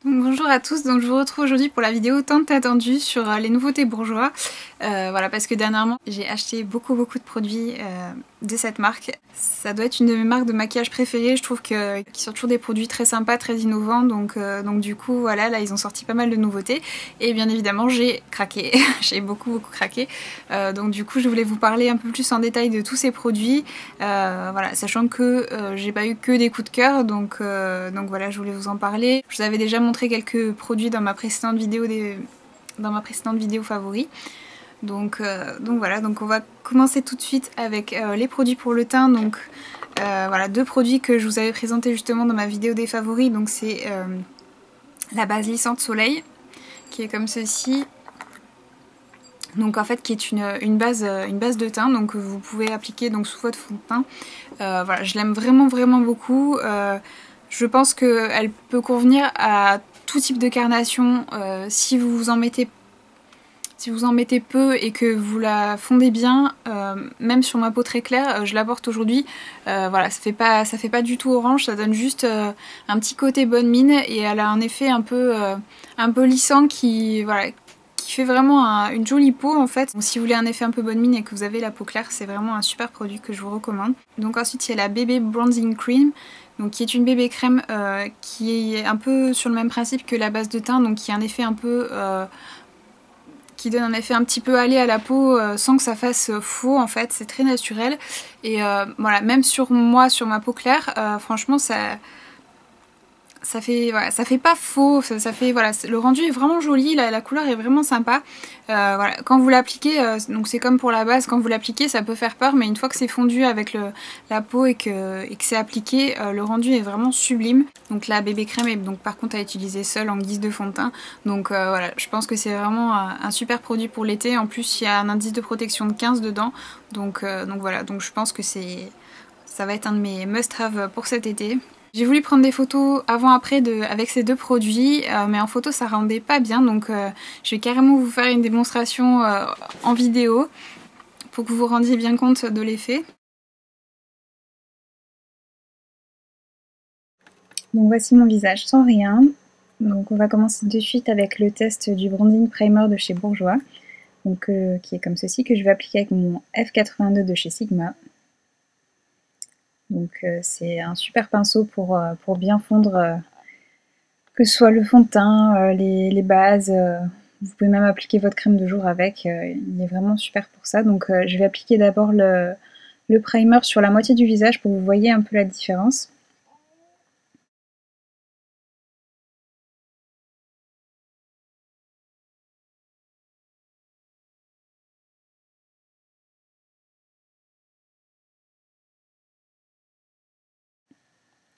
Donc, bonjour à tous, donc je vous retrouve aujourd'hui pour la vidéo tant attendue sur les nouveautés bourgeois. Voilà, parce que dernièrement j'ai acheté beaucoup de produits de cette marque. Ça doit être une de mes marques de maquillage préférées, je trouve qu'ils sortent toujours des produits très sympas, très innovants, donc du coup voilà, là ils ont sorti pas mal de nouveautés et bien évidemment j'ai craqué, j'ai beaucoup craqué. Donc du coup je voulais vous parler un peu plus en détail de tous ces produits, voilà, sachant que j'ai pas eu que des coups de cœur, donc voilà, je voulais vous en parler. Je vous avais déjà montré quelques produits dans ma précédente vidéo favoris. Donc voilà, donc on va commencer tout de suite avec les produits pour le teint. Donc voilà, deux produits que je vous avais présentés justement dans ma vidéo des favoris. Donc c'est la base lissante soleil qui est comme ceci. Donc en fait qui est une base de teint donc vous pouvez appliquer donc sous votre fond de teint. Voilà, je l'aime vraiment beaucoup. Je pense qu'elle peut convenir à tout type de carnation. Si vous en mettez peu et que vous la fondez bien, même sur ma peau très claire, je la porte aujourd'hui. Voilà, ça fait pas du tout orange, ça donne juste un petit côté bonne mine et elle a un effet un peu lissant qui fait vraiment une jolie peau en fait. Donc, si vous voulez un effet un peu bonne mine et que vous avez la peau claire, c'est vraiment un super produit que je vous recommande. Donc ensuite il y a la BB Bronzing Cream. Donc, qui est une bébé crème qui est un peu sur le même principe que la base de teint, donc qui a un effet un peu qui donne un effet un petit peu allé à la peau sans que ça fasse faux en fait, c'est très naturel et voilà, même sur moi, sur ma peau claire, franchement ça fait pas faux, ça fait voilà, le rendu est vraiment joli, la couleur est vraiment sympa. Voilà, quand vous l'appliquez, donc c'est comme pour la base, quand vous l'appliquez ça peut faire peur, mais une fois que c'est fondu avec la peau et que c'est appliqué, le rendu est vraiment sublime. Donc la bébé crème est donc par contre à utiliser seule en guise de fond de teint. Donc voilà, je pense que c'est vraiment un super produit pour l'été. En plus il y a un indice de protection de 15 dedans, donc voilà, donc je pense que ça va être un de mes must-have pour cet été. J'ai voulu prendre des photos avant-après avec ces deux produits, mais en photo ça rendait pas bien, donc je vais carrément vous faire une démonstration en vidéo pour que vous vous rendiez bien compte de l'effet. Donc voici mon visage sans rien. Donc on va commencer de suite avec le test du bronzing primer de chez Bourjois, donc, qui est comme ceci, que je vais appliquer avec mon F82 de chez Sigma. Donc c'est un super pinceau pour bien fondre que ce soit le fond de teint, les bases, vous pouvez même appliquer votre crème de jour avec, il est vraiment super pour ça. Donc je vais appliquer d'abord le primer sur la moitié du visage pour que vous voyez un peu la différence.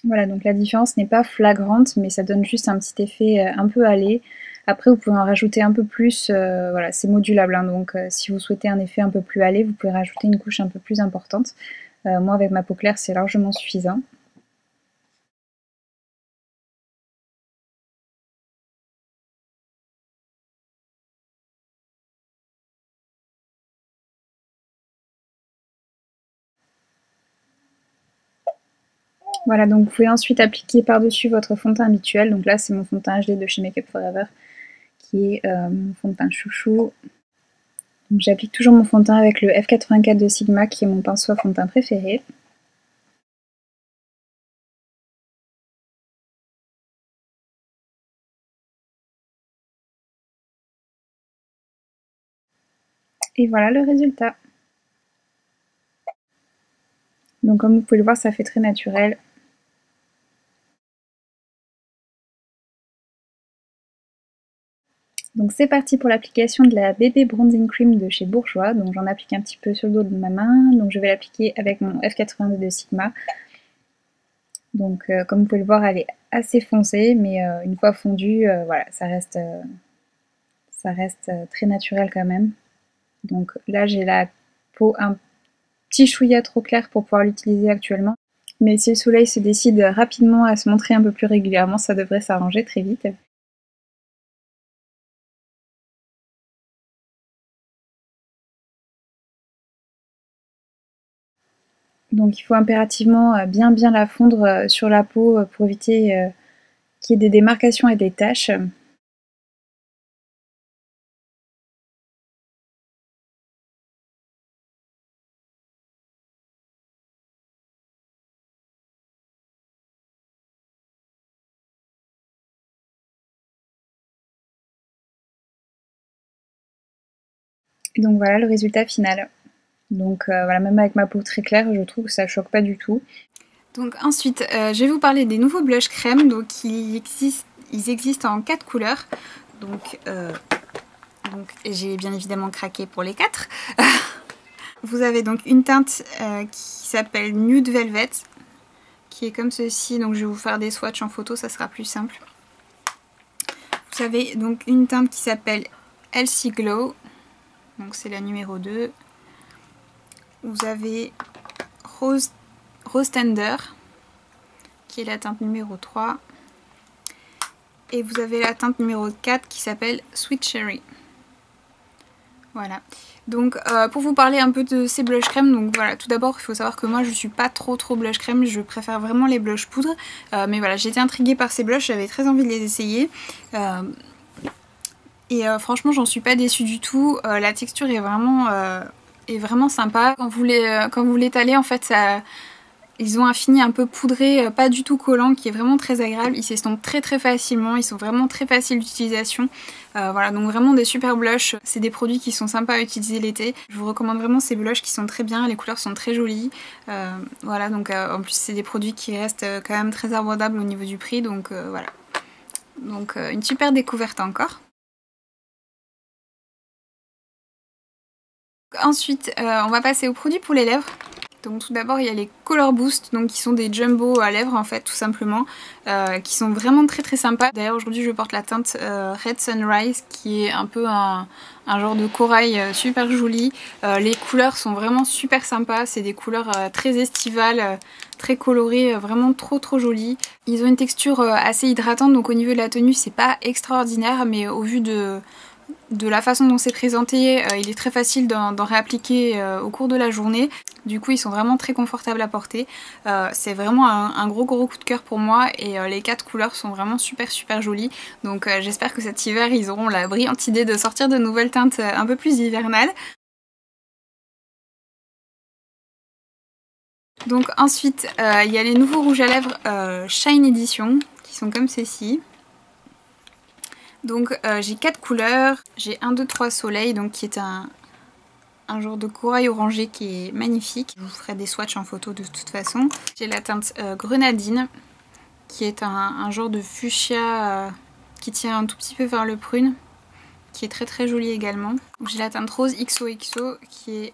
Voilà, donc la différence n'est pas flagrante, mais ça donne juste un petit effet un peu hâlé. Après, vous pouvez en rajouter un peu plus, voilà, c'est modulable, hein, donc si vous souhaitez un effet un peu plus hâlé, vous pouvez rajouter une couche un peu plus importante. Moi, avec ma peau claire, c'est largement suffisant. Voilà, donc vous pouvez ensuite appliquer par-dessus votre fond de teint habituel. Donc là, c'est mon fond de teint HD de chez Make Up Forever, qui est mon fond de teint chouchou. J'applique toujours mon fond de teint avec le F84 de Sigma, qui est mon pinceau à fond de teint préféré. Et voilà le résultat. Donc comme vous pouvez le voir, ça fait très naturel. Donc c'est parti pour l'application de la BB Bronzing Cream de chez Bourjois. Donc j'en applique un petit peu sur le dos de ma main. Donc je vais l'appliquer avec mon F82 de Sigma. Donc comme vous pouvez le voir, elle est assez foncée, mais une fois fondue, voilà, ça reste très naturel quand même. Donc là j'ai la peau un petit chouïa trop claire pour pouvoir l'utiliser actuellement. Mais si le soleil se décide rapidement à se montrer un peu plus régulièrement, ça devrait s'arranger très vite. Donc il faut impérativement bien la fondre sur la peau pour éviter qu'il y ait des démarcations et des taches. Et donc voilà le résultat final. Donc voilà, même avec ma peau très claire, je trouve que ça choque pas du tout. Donc ensuite, je vais vous parler des nouveaux blush crème. Donc ils existent en 4 couleurs. Donc j'ai bien évidemment craqué pour les 4. Vous avez donc une teinte qui s'appelle Nude Velvet, qui est comme ceci. Donc je vais vous faire des swatchs en photo, ça sera plus simple. Vous avez donc une teinte qui s'appelle Healthy Glow. Donc c'est la numéro 2. Vous avez Rose Tender, qui est la teinte numéro 3. Et vous avez la teinte numéro 4 qui s'appelle Sweet Cherry. Voilà. Donc pour vous parler un peu de ces blush crème, donc voilà, tout d'abord il faut savoir que moi je suis pas trop blush crème, je préfère vraiment les blush poudre. Mais voilà, j'étais intriguée par ces blushs, j'avais très envie de les essayer. Franchement j'en suis pas déçue du tout, la texture est vraiment sympa. Quand vous l'étalez en fait ils ont un fini un peu poudré, pas du tout collant, qui est vraiment très agréable. Ils s'estompent très facilement, ils sont vraiment très faciles d'utilisation. Voilà, donc vraiment des super blushs. C'est des produits qui sont sympas à utiliser l'été. Je vous recommande vraiment ces blushs qui sont très bien, les couleurs sont très jolies. Voilà, donc en plus c'est des produits qui restent quand même très abordables au niveau du prix, donc voilà. Donc une super découverte encore. Ensuite, on va passer aux produits pour les lèvres. Donc tout d'abord il y a les Color Boost, donc qui sont des jumbo à lèvres en fait tout simplement, qui sont vraiment très sympas. D'ailleurs aujourd'hui je porte la teinte Red Sunrise, qui est un peu un genre de corail super joli. Les couleurs sont vraiment super sympas, c'est des couleurs très estivales, très colorées, vraiment trop jolies. Ils ont une texture assez hydratante, donc au niveau de la tenue c'est pas extraordinaire, mais au vu de la façon dont c'est présenté, il est très facile d'en réappliquer au cours de la journée. Du coup ils sont vraiment très confortables à porter. C'est vraiment un gros coup de cœur pour moi, et les 4 couleurs sont vraiment super jolies. Donc j'espère que cet hiver ils auront la brillante idée de sortir de nouvelles teintes un peu plus hivernales. Donc ensuite il y a les nouveaux rouges à lèvres Shine Edition, qui sont comme ceci. Donc j'ai 4 couleurs, j'ai 1, 2, 3 soleil, donc qui est un genre de corail orangé qui est magnifique. Je vous ferai des swatchs en photo de toute façon. J'ai la teinte Grenadine, qui est un genre de fuchsia qui tire un tout petit peu vers le prune, qui est très jolie également. J'ai la teinte Rose XOXO, qui est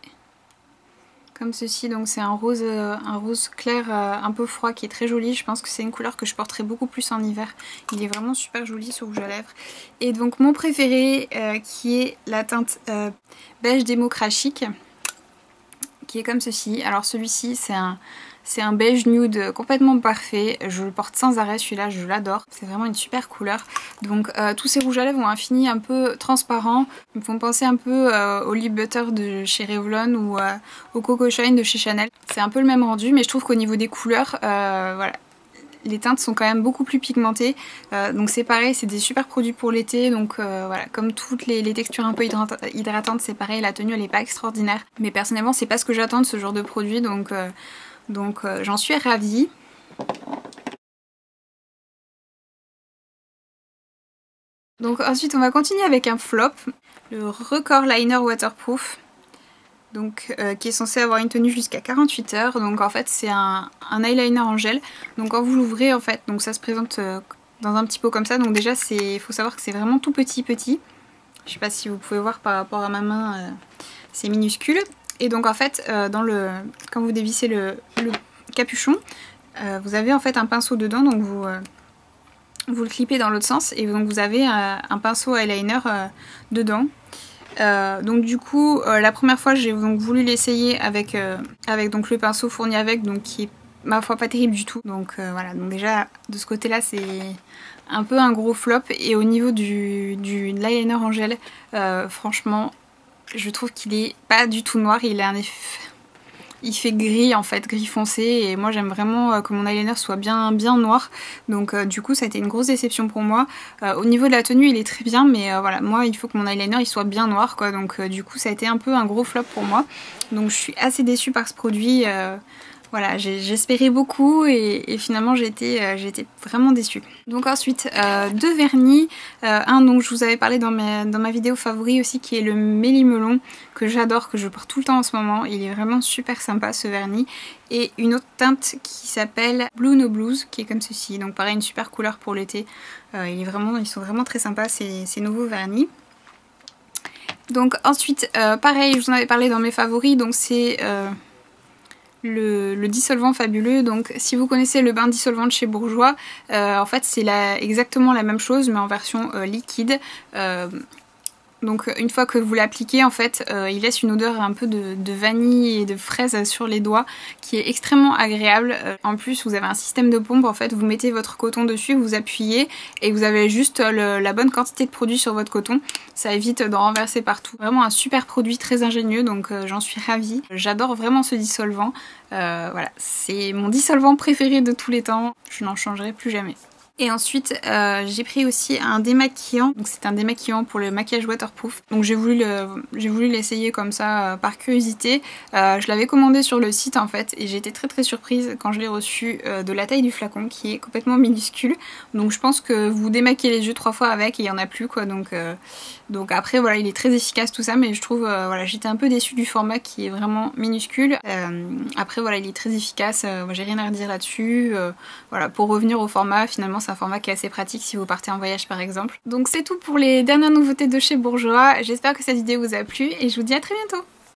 comme ceci, donc c'est un rose clair un peu froid qui est très joli. Je pense que c'est une couleur que je porterai beaucoup plus en hiver. Il est vraiment super joli ce rouge à lèvres. Et donc mon préféré qui est la teinte beige démocratique, qui est comme ceci. Alors celui-ci c'est un beige nude complètement parfait. Je le porte sans arrêt celui-là, je l'adore. C'est vraiment une super couleur. Donc tous ces rouges à lèvres ont un fini un peu transparent. Ils me font penser un peu au Lip Butter de chez Revlon ou au Coco Shine de chez Chanel. C'est un peu le même rendu, mais je trouve qu'au niveau des couleurs, voilà, les teintes sont quand même beaucoup plus pigmentées. Donc c'est pareil, c'est des super produits pour l'été. Donc voilà, comme toutes les textures un peu hydratantes, c'est pareil, la tenue elle est pas extraordinaire. Mais personnellement c'est pas ce que j'attends de ce genre de produit, donc j'en suis ravie. Donc ensuite on va continuer avec un flop, le Record Liner Waterproof. Donc, qui est censé avoir une tenue jusqu'à 48 heures. Donc en fait c'est un eyeliner en gel. Donc quand vous l'ouvrez en fait, donc ça se présente dans un petit pot comme ça. Donc déjà il faut savoir que c'est vraiment tout petit. Je sais pas si vous pouvez voir par rapport à ma main, c'est minuscule. Et donc en fait quand vous dévissez le capuchon, vous avez en fait un pinceau dedans, donc vous le clippez dans l'autre sens et donc vous avez un pinceau eyeliner dedans. Donc du coup la première fois j'ai donc voulu l'essayer avec donc le pinceau fourni avec, donc qui est ma foi pas terrible du tout. Donc voilà, donc déjà de ce côté là c'est un peu un gros flop. Et au niveau du liner en gel, franchement je trouve qu'il est pas du tout noir, il il fait gris en fait, gris foncé, et moi j'aime vraiment que mon eyeliner soit bien noir, donc du coup ça a été une grosse déception pour moi. Au niveau de la tenue il est très bien, mais voilà, moi il faut que mon eyeliner il soit bien noir quoi, donc du coup ça a été un peu un gros flop pour moi, donc je suis assez déçue par ce produit. Voilà, j'espérais beaucoup et finalement j'ai été vraiment déçue. Donc ensuite, deux vernis. Un dont je vous avais parlé dans ma vidéo favori aussi, qui est le Méli-Melon, que j'adore, que je porte tout le temps en ce moment. Il est vraiment super sympa ce vernis. Et une autre teinte qui s'appelle Blue No Blues, qui est comme ceci. Donc pareil, une super couleur pour l'été. Ils sont vraiment très sympas ces nouveaux vernis. Donc ensuite, pareil, je vous en avais parlé dans mes favoris, donc c'est... le dissolvant fabuleux. Donc si vous connaissez le bain dissolvant de chez Bourjois, en fait c'est exactement la même chose mais en version liquide. Donc une fois que vous l'appliquez, en fait, il laisse une odeur un peu de vanille et de fraise sur les doigts qui est extrêmement agréable. En plus, vous avez un système de pompe, en fait, vous mettez votre coton dessus, vous appuyez et vous avez juste la bonne quantité de produit sur votre coton. Ça évite d'en renverser partout. Vraiment un super produit, très ingénieux, donc j'en suis ravie. J'adore vraiment ce dissolvant. Voilà, c'est mon dissolvant préféré de tous les temps. Je n'en changerai plus jamais. Et ensuite j'ai pris aussi un démaquillant, donc c'est un démaquillant pour le maquillage waterproof, donc j'ai voulu l'essayer comme ça par curiosité. Je l'avais commandé sur le site en fait et j'ai été très surprise quand je l'ai reçu de la taille du flacon qui est complètement minuscule, donc je pense que vous démaquillez les yeux 3 fois avec et il n'y en a plus quoi, donc après voilà, il est très efficace tout ça, mais je trouve voilà, j'étais un peu déçue du format qui est vraiment minuscule. Après voilà, il est très efficace, j'ai rien à redire là-dessus. Voilà, pour revenir au format, finalement c'est un format qui est assez pratique si vous partez en voyage par exemple. Donc c'est tout pour les dernières nouveautés de chez Bourjois. J'espère que cette vidéo vous a plu et je vous dis à très bientôt.